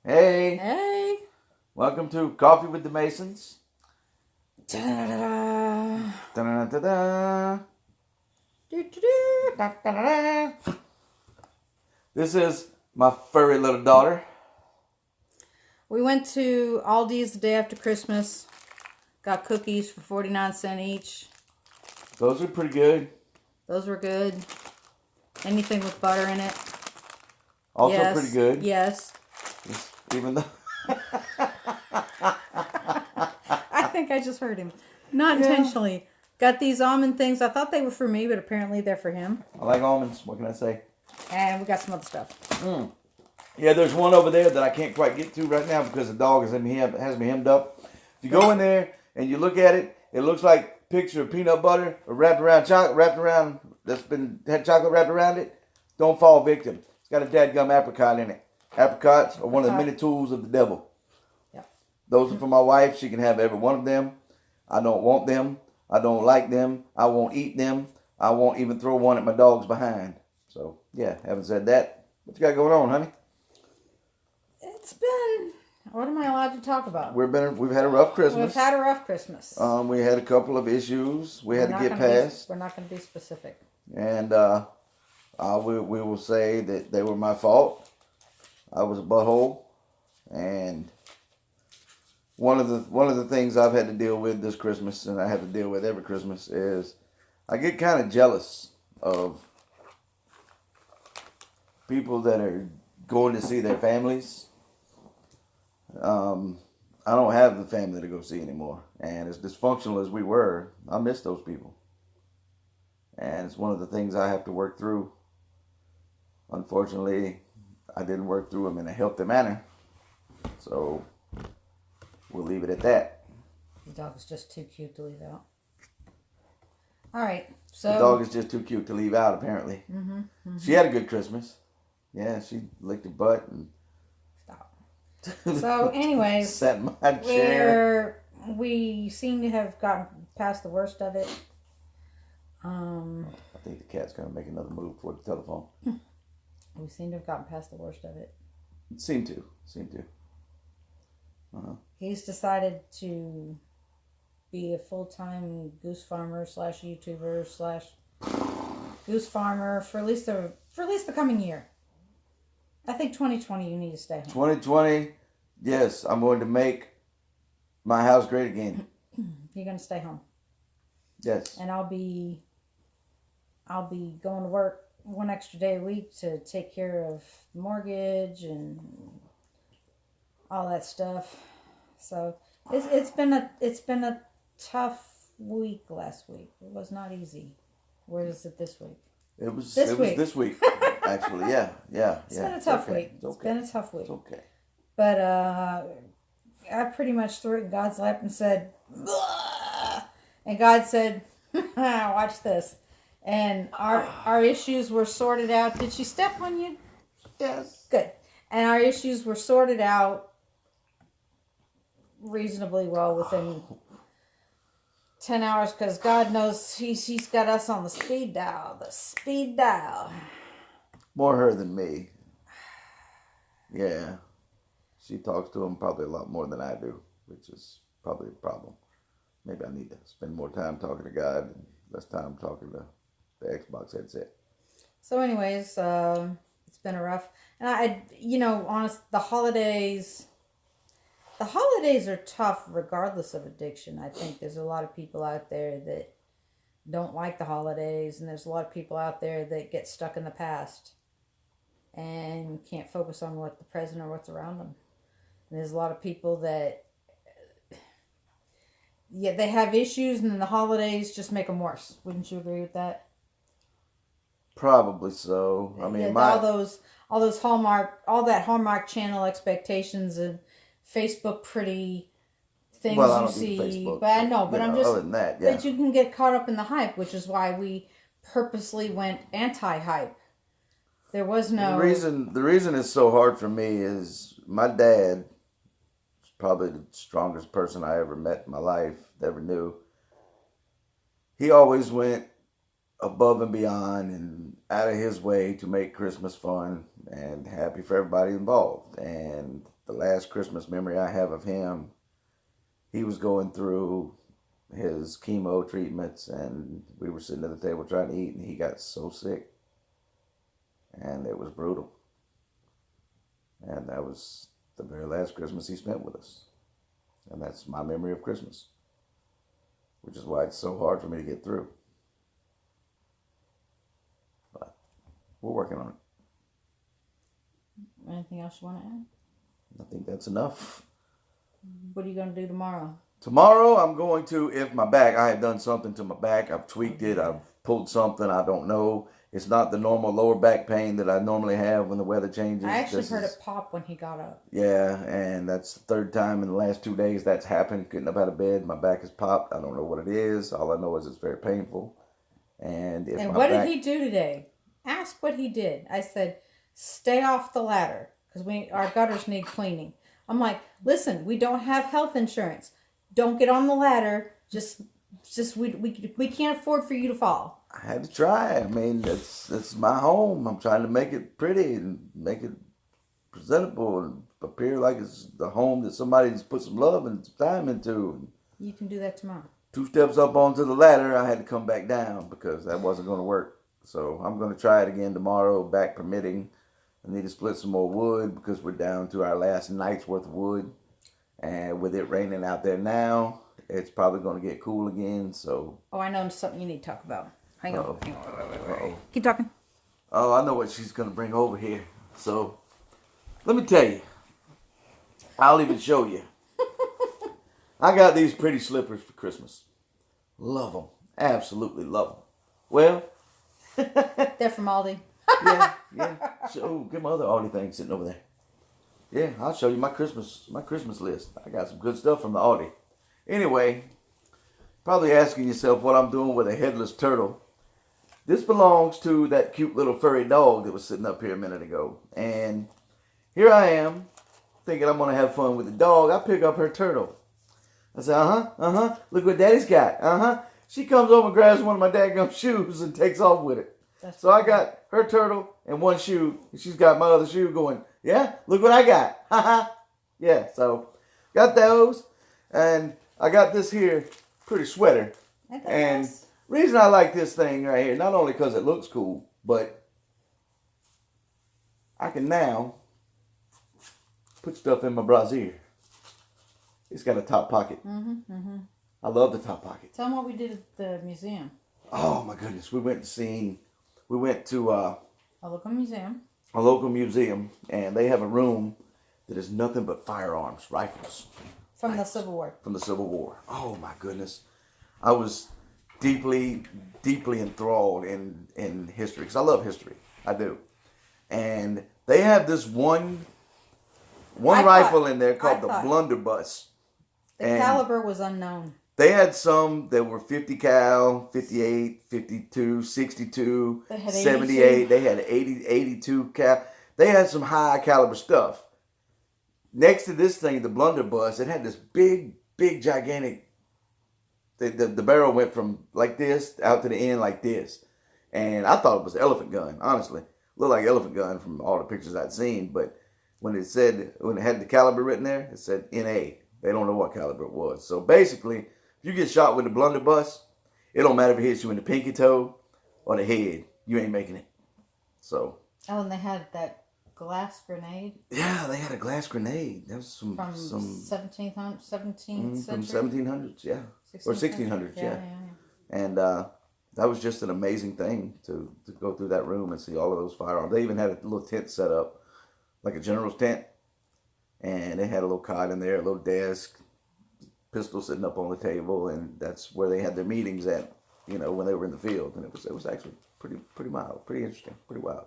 Hey, Hey. welcome to Coffee with the Masons. Da-da-da-da. Da-da-da-da-da. Do-do-do. Da-da-da-da. This is my furry little daughter. We went to Aldi's the day after Christmas. Got cookies for 49 cents each. Those are pretty good. Those were good. Anything with butter in it. Also Yes. pretty good. Yes. Even though I think I just heard him. Not intentionally. Got these almond things. I thought they were for me, but apparently they're for him. I like almonds. What can I say? And we got some other stuff. Yeah, there's one over there that I can't quite get to right now because the dog has me hemmed up. If you go in there and you look at it, it looks like a picture of peanut butter or had chocolate wrapped around it. Don't fall victim. It's got a dadgum apricot in it. Apricots are one of the many tools of the devil. Yep. Those are for my wife. She can have every one of them. I don't want them. I don't like them. I won't eat them. I won't even throw one at my dog's behind. So, yeah, having said that, what you got going on, honey? It's been... What am I allowed to talk about? We've had a rough Christmas. We've had a rough Christmas. We had a couple of issues we had to get past. We're not going to be specific. And we will say that they were my fault. I was a butthole. And one of the things I've had to deal with this Christmas, and I have to deal with every Christmas, is I get kind of jealous of people that are going to see their families. I don't have the family to go see anymore. And as dysfunctional as we were, I miss those people. And it's one of the things I have to work through. Unfortunately, I didn't work through them in a healthy manner. So we'll leave it at that. The dog is just too cute to leave out. All right. So the dog is just too cute to leave out, apparently. She had a good Christmas. Yeah, she licked her butt and So, anyways, sat in my chair. We seem to have gotten past the worst of it. I think the cat's gonna make another move toward the telephone. We seem to have gotten past the worst of it. Seem to. He's decided to be a full-time goose farmer / YouTuber / goose farmer for at least the coming year. I think 2020 you need to stay home. 2020, yes, I'm going to make my house great again. You're going to stay home. Yes. And I'll be going to work one extra day a week to take care of the mortgage and all that stuff. So it's been a tough week last week. It was not easy. Where is it this week? It was this week. Actually, yeah. It's been a tough week. It's been a tough week. It's okay. But I pretty much threw it in God's lap and said, "Ugh!" And God said, watch this. And our issues were sorted out. Did she step on you? Yes. Good. And our issues were sorted out reasonably well within 10 hours because God knows he's got us on the speed dial. The speed dial. More her than me. Yeah. She talks to him probably a lot more than I do, which is probably a problem. Maybe I need to spend more time talking to God and less time talking to the Xbox headset. So anyways, it's been a rough... And honest, the holidays are tough regardless of addiction. I think there's a lot of people out there that don't like the holidays, and there's a lot of people out there that get stuck in the past and can't focus on what the present or what's around them. And there's a lot of people that, they have issues, and then the holidays just make them worse. Wouldn't you agree with that? Probably so. I mean, all those Hallmark, all that Hallmark Channel expectations and Facebook pretty things well, I you don't see. do Facebook, but I know, but I'm just other than that, yeah. But you can get caught up in the hype, which is why we purposely went anti-hype. There was no the reason it's so hard for me is my dad is probably the strongest person I ever met in my life, ever knew. He always went above and beyond and out of his way to make Christmas fun and happy for everybody involved. And the last Christmas memory I have of him, he was going through his chemo treatments, and we were sitting at the table trying to eat, and he got so sick, and it was brutal. And that was the very last Christmas he spent with us. And that's my memory of Christmas, which is why it's so hard for me to get through. But we're working on it. Anything else you want to add? I think that's enough. What are you going to do tomorrow? Tomorrow I'm going to, if my back, I have done something to my back. I've tweaked it. I've pulled something. I don't know. It's not the normal lower back pain that I normally have when the weather changes. I actually heard it pop when he got up. Yeah, and that's the third time in the last 2 days that's happened. Getting up out of bed, my back is popped. I don't know what it is. All I know is it's very painful. And what did he do today? Ask what he did. I said, stay off the ladder because our gutters need cleaning. I'm like, listen, we don't have health insurance. Don't get on the ladder. Just we can't afford for you to fall. I had to try. I mean, it's my home. I'm trying to make it pretty and make it presentable and appear like it's the home that somebody's put some love and some time into. You can do that tomorrow. 2 steps up onto the ladder, I had to come back down because that wasn't going to work. So I'm going to try it again tomorrow, back permitting. I need to split some more wood because we're down to our last night's worth of wood. And with it raining out there now, it's probably going to get cool again. So. Oh, I know something you need to talk about. Hang on. Uh-oh. Keep talking. Oh, I know what she's going to bring over here. So, let me tell you. I'll even show you. I got these pretty slippers for Christmas. Love them. Absolutely love them. Well. They're from Aldi. yeah. So, get my other Aldi thing sitting over there. Yeah, I'll show you my Christmas list. I got some good stuff from the Aldi. Anyway, probably asking yourself what I'm doing with a headless turtle. This belongs to that cute little furry dog that was sitting up here a minute ago. And here I am, thinking I'm going to have fun with the dog. I pick up her turtle. I say, look what Daddy's got. She comes over and grabs one of my dadgum shoes and takes off with it. So I got her turtle and one shoe, and she's got my other shoe going, yeah, look what I got. Yeah, so got those, and I got this here pretty sweater. And nice. Reason I like this thing right here, not only because it looks cool, but I can now put stuff in my brassiere. It's got a top pocket. I love the top pocket. Tell them what we did at the museum. Oh my goodness, we went to A local museum. a local museum, and they have a room that is nothing but firearms, rifles. From the Civil War. From the Civil War. Oh my goodness. I was deeply enthralled in history, because I love history. I do. And they have this one rifle in there called the blunderbuss. The caliber was unknown. They had some that were 50 cal, 58, 52, 62, they had 78. They had 80, 82 cal. They had some high caliber stuff. Next to this thing, the blunderbuss, it had this big, gigantic. The barrel went from like this out to the end like this. And I thought it was an elephant gun, honestly. Looked like an elephant gun from all the pictures I'd seen. But when it had the caliber written there, it said NA. They don't know what caliber it was. So basically, if you get shot with a blunderbuss, it don't matter if it hits you in the pinky toe or the head. You ain't making it. So. Oh, and they had that glass grenade. Yeah, they had a glass grenade. That was some 17th century. From 1700s, yeah. Or 1600s, yeah. And that was just an amazing thing to go through that room and see all of those firearms. They even had a little tent set up, like a general's tent. And they had a little cot in there, a little desk, pistol sitting up on the table, and that's where they had their meetings at, when they were in the field. And it was actually pretty mild, pretty interesting, pretty wild.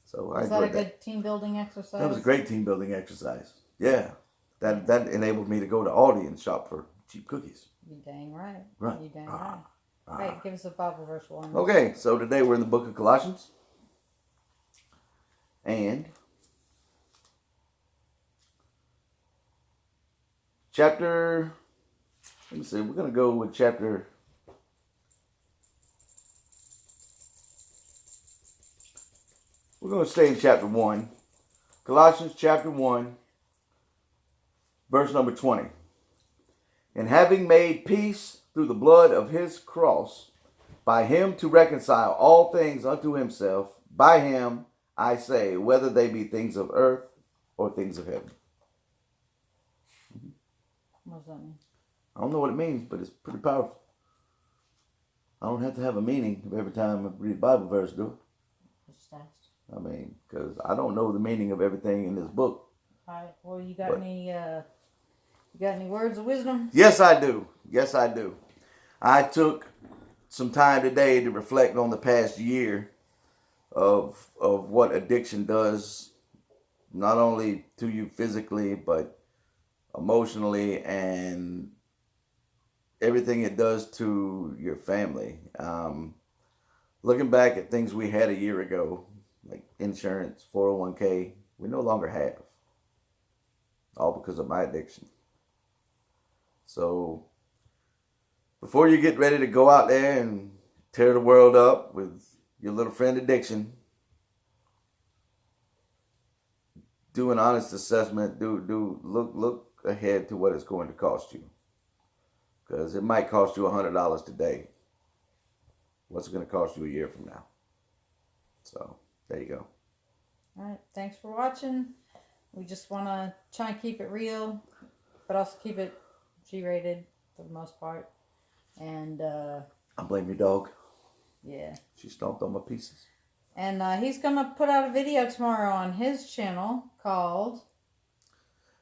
So I enjoyed that. Was that a good team building exercise? That was a great team building exercise. Yeah. That enabled me to go to Aldi and shop for cheap cookies. You dang right. Right. You dang right. Right, give us a Bible verse one. Okay, so today we're in the book of Colossians. And chapter, let me see, we're going to go with chapter, we're going to stay in chapter 1. Colossians chapter 1, verse number 20. And having made peace through the blood of his cross, by him to reconcile all things unto himself, by him, I say, whether they be things of earth or things of heaven. What does that mean? I don't know what it means, but it's pretty powerful. I don't have to have a meaning every time I read a Bible verse, do I just asked. I mean, because I don't know the meaning of everything in this book. All right. Well, you got any words of wisdom? Yes, I do. Yes, I do. I took some time today to reflect on the past year of what addiction does, not only to you physically, but emotionally, and everything it does to your family. Looking back at things we had a year ago, like insurance, 401k, we no longer have. All because of my addiction. So, before you get ready to go out there and tear the world up with your little friend addiction, do an honest assessment. Look ahead to what it's going to cost you. Because it might cost you $100 today. What's it going to cost you a year from now? So, there you go. All right. Thanks for watching. We just want to try and keep it real, but also keep it G-rated for the most part. And, I blame your dog. yeah. She stomped on my pieces. And he's going to put out a video tomorrow on his channel called...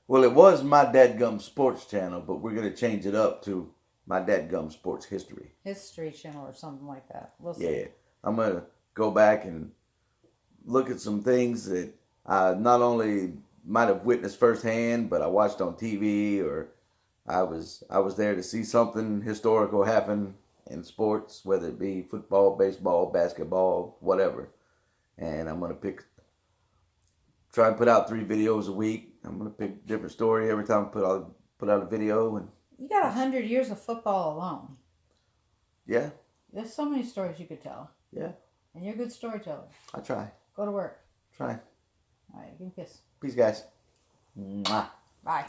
Well, it was My Dadgum Sports channel, but we're going to change it up to My Dadgum Sports History. History channel or something like that. We'll see. Yeah. I'm going to go back and look at some things that I not only might have witnessed firsthand, but I watched on TV, or I was there to see something historical happen in sports, whether it be football, baseball, basketball, whatever. And I'm going to try and put out 3 videos a week. I'm going to pick a different story every time I put out a video. And You got 100 years of football alone. yeah. There's so many stories you could tell. Yeah. And you're a good storyteller. I try. Go to work. Try. All right, give me a kiss. Peace, guys. Mwah. Bye.